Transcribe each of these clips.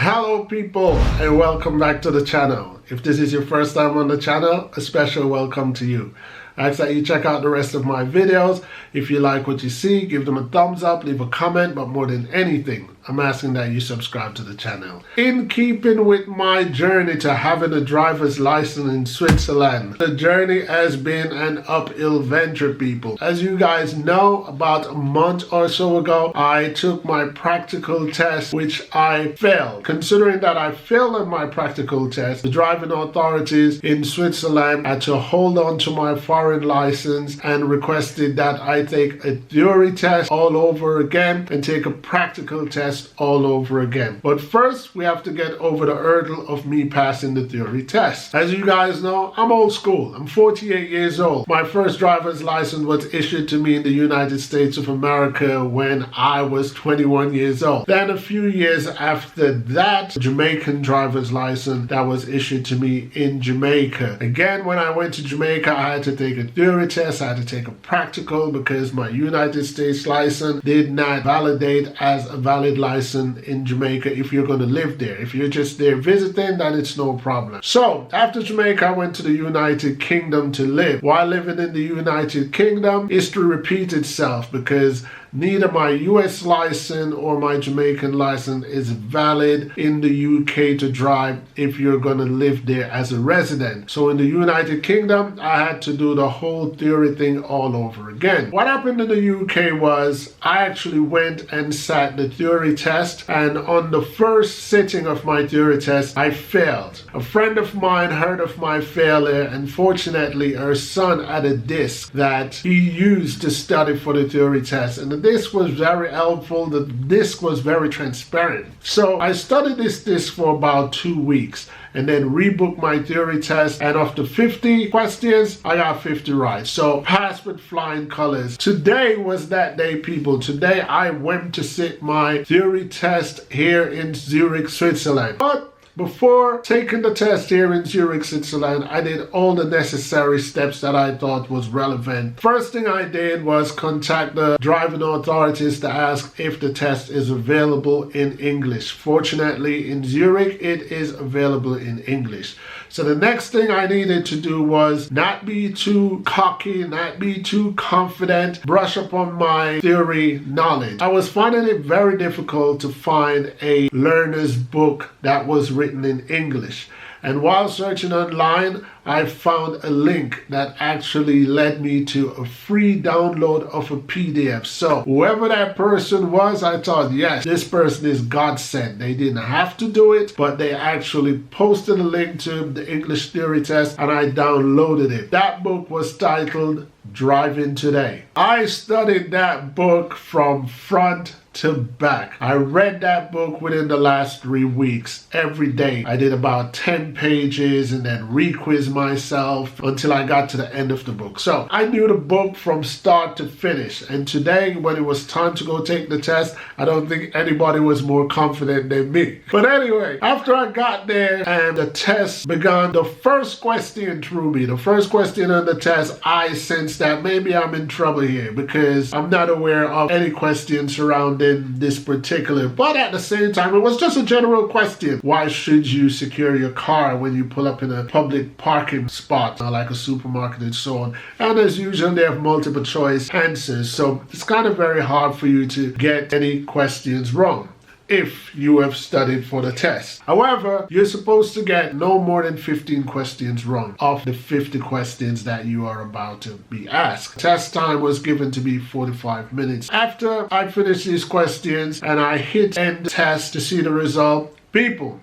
Hello people, and welcome back to the channel. If this is your first time on the channel, a special welcome to you. I ask that you check out the rest of my videos. If you like what you see, give them a thumbs up, leave a comment, but more than anything, I'm asking that you subscribe to the channel. In keeping with my journey to having a driver's license in Switzerland, the journey has been an uphill venture, people. As you guys know, about a month or so ago, I took my practical test, which I failed. Considering that I failed on my practical test, the driving authorities in Switzerland had to hold on to my foreign license and requested that I take a theory test all over again and take a practical test all over again. But first, we have to get over the hurdle of me passing the theory test. As you guys know, I'm old school. I'm 48 years old. My first driver's license was issued to me in the United States of America when I was 21 years old. Then a few years after that, Jamaican driver's license that was issued to me in Jamaica. Again, when I went to Jamaica, I had to take a theory test. I had to take a practical because my United States license did not validate as a valid license in Jamaica if you're going to live there. If you're just there visiting, then it's no problem. So after Jamaica, I went to the United Kingdom to live. While living in the United Kingdom, history repeats itself because neither my US license or my Jamaican license is valid in the UK to drive if you're going to live there as a resident. So in the United Kingdom, I had to do the whole theory thing all over again. What happened in the UK was I actually went and sat the theory test, and on the first sitting of my theory test, I failed. A friend of mine heard of my failure, and fortunately her son had a disc that he used to study for the theory test, and the disc was very helpful. The disc was very transparent. So I studied this disc for about 2 weeks and then rebooked my theory test, and after 50 questions, I got 50 right. So passed with flying colors. Today was that day, people. Today I went to sit my theory test here in Zurich, Switzerland. But before taking the test here in Zurich, Switzerland, I did all the necessary steps that I thought was relevant. First thing I did was contact the driving authorities to ask if the test is available in English. Fortunately, in Zurich, it is available in English. So the next thing I needed to do was not be too cocky, not be too confident, brush up on my theory knowledge. I was finding it very difficult to find a learner's book that was written in English. And while searching online, I found a link that actually led me to a free download of a PDF. So whoever that person was, I thought, yes, this person is God sent. They didn't have to do it, but they actually posted a link to the English theory test and I downloaded it. That book was titled Driving Today. I studied that book from front to back. I read that book within the last 3 weeks. Every day I did about 10 pages and then re-quiz myself until I got to the end of the book. So I knew the book from start to finish, and today when it was time to go take the test, I don't think anybody was more confident than me. But anyway, after I got there and the test began, the first question threw me. The first question on the test, I sensed that maybe I'm in trouble here because I'm not aware of any questions surrounding this particular, but at the same time, it was just a general question. Why should you secure your car when you pull up in a public parking spot, like a supermarket and so on? And as usual, they have multiple choice answers, so it's kind of very hard for you to get any questions wrong if you have studied for the test. However, you're supposed to get no more than 15 questions wrong of the 50 questions that you are about to be asked. Test time was given to be 45 minutes. After I finished these questions and I hit end test to see the result, people,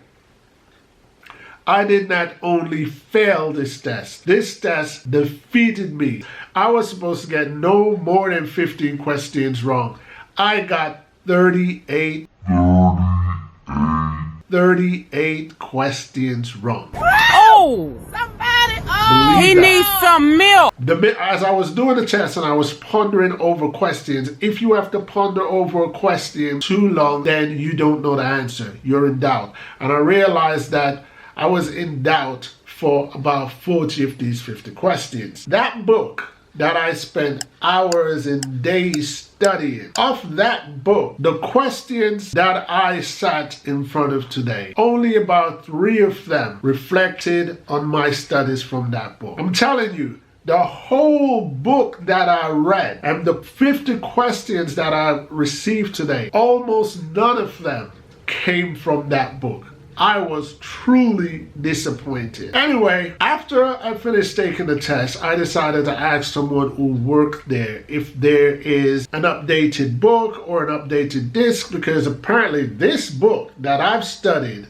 I did not only fail this test defeated me. I was supposed to get no more than 15 questions wrong. I got 38 questions wrong. Oh! Somebody! Oh! He needs some milk! As I was doing the test and I was pondering over questions, if you have to ponder over a question too long, then you don't know the answer. You're in doubt. And I realized that I was in doubt for about 40 of these 50 questions. That book that I spent hours and days studying. Of that book, the questions that I sat in front of today, only about 3 of them reflected on my studies from that book. I'm telling you, the whole book that I read and the 50 questions that I received today, almost none of them came from that book. I was truly disappointed. Anyway, after I finished taking the test, I decided to ask someone who worked there if there is an updated book or an updated disc, because apparently this book that I've studied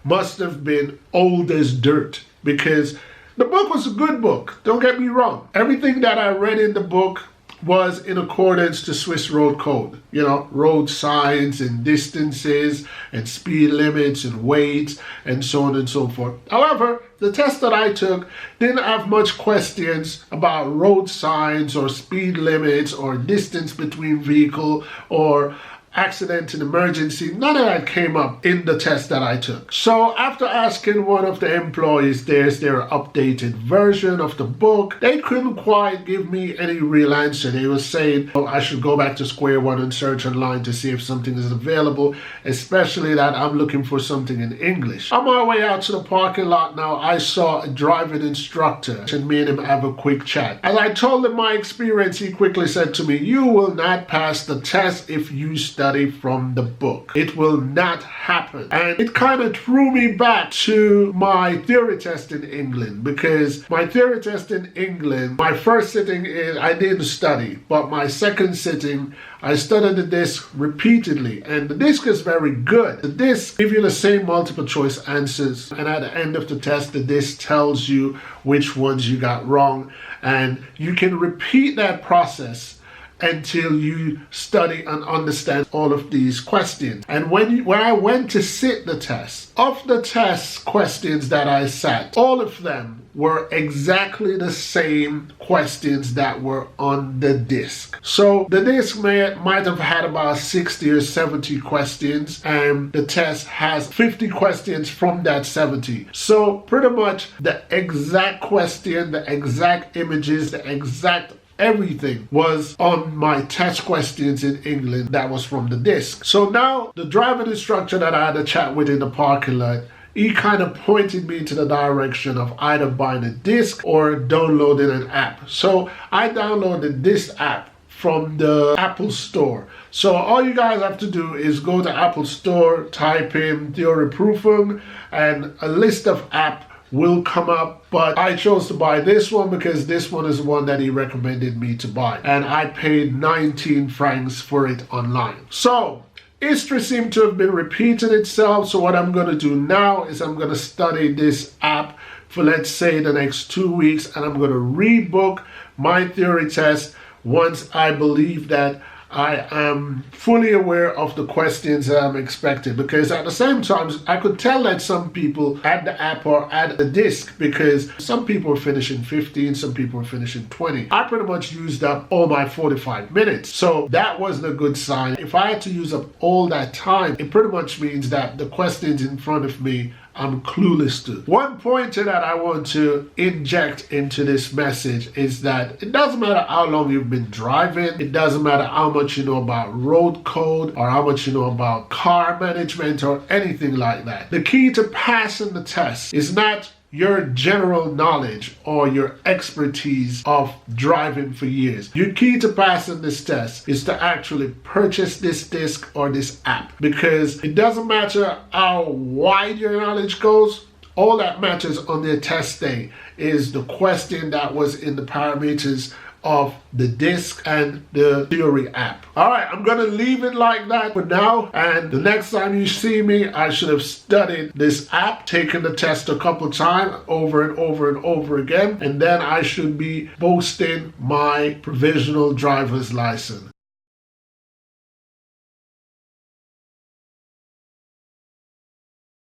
must have been old as dirt, because the book was a good book, don't get me wrong. Everything that I read in the book was in accordance to Swiss road code. You know, road signs and distances and speed limits and weights and so on and so forth. However, the test that I took didn't have much questions about road signs or speed limits or distance between vehicle or accident and emergency. None of that came up in the test that I took. So after asking one of the employees their updated version of the book, they couldn't quite give me any real answer. They were saying, oh, I should go back to square one and search online to see if something is available, especially that I'm looking for something in English. On my way out to the parking lot now, I saw a driving instructor and me and him have a quick chat. As I told him my experience, he quickly said to me, you will not pass the test if you study from the book. It will not happen. And it kind of threw me back to my theory test in England, because my theory test in England, my first sitting I didn't study, but my second sitting I studied the disc repeatedly, and the disc is very good. The disc gives you the same multiple choice answers, and at the end of the test the disc tells you which ones you got wrong, and you can repeat that process until you study and understand all of these questions. And when I went to sit the test, of the test questions that I sat, all of them were exactly the same questions that were on the disc. So the disc might have had about 60 or 70 questions, and the test has 50 questions from that 70. So pretty much the exact question, the exact images, the exact everything was on my test questions in England that was from the disc. So now the driving instructor that I had a chat with in the parking lot, he kind of pointed me to the direction of either buying a disc or downloading an app. So I downloaded this app from the Apple Store. So all you guys have to do is go to Apple Store, type in Theoryproofing, and a list of apps will come up, but I chose to buy this one because this one is the one that he recommended me to buy, and I paid 19 francs for it online. So history seemed to have been repeating itself, so what I'm going to do now is I'm going to study this app for, let's say, the next 2 weeks, and I'm going to rebook my theory test once I believe that I am fully aware of the questions that I'm expecting, because at the same time I could tell that some people at the app or at the disc, because some people are finishing 15, some people are finishing 20. I pretty much used up all my 45 minutes, so that wasn't a good sign. If I had to use up all that time, it pretty much means that the questions in front of me I'm clueless to. One pointer that I want to inject into this message is that it doesn't matter how long you've been driving, it doesn't matter how much you know about road code or how much you know about car management or anything like that. The key to passing the test is not your general knowledge or your expertise of driving for years. Your key to passing this test is to actually purchase this disc or this app, because it doesn't matter how wide your knowledge goes. All that matters on the test day is the question that was in the parameters of the disc and the theory app. Alright, I'm gonna leave it like that for now, and the next time you see me, I should have studied this app, taken the test a couple times over and over and over again, and then I should be boasting my provisional driver's license.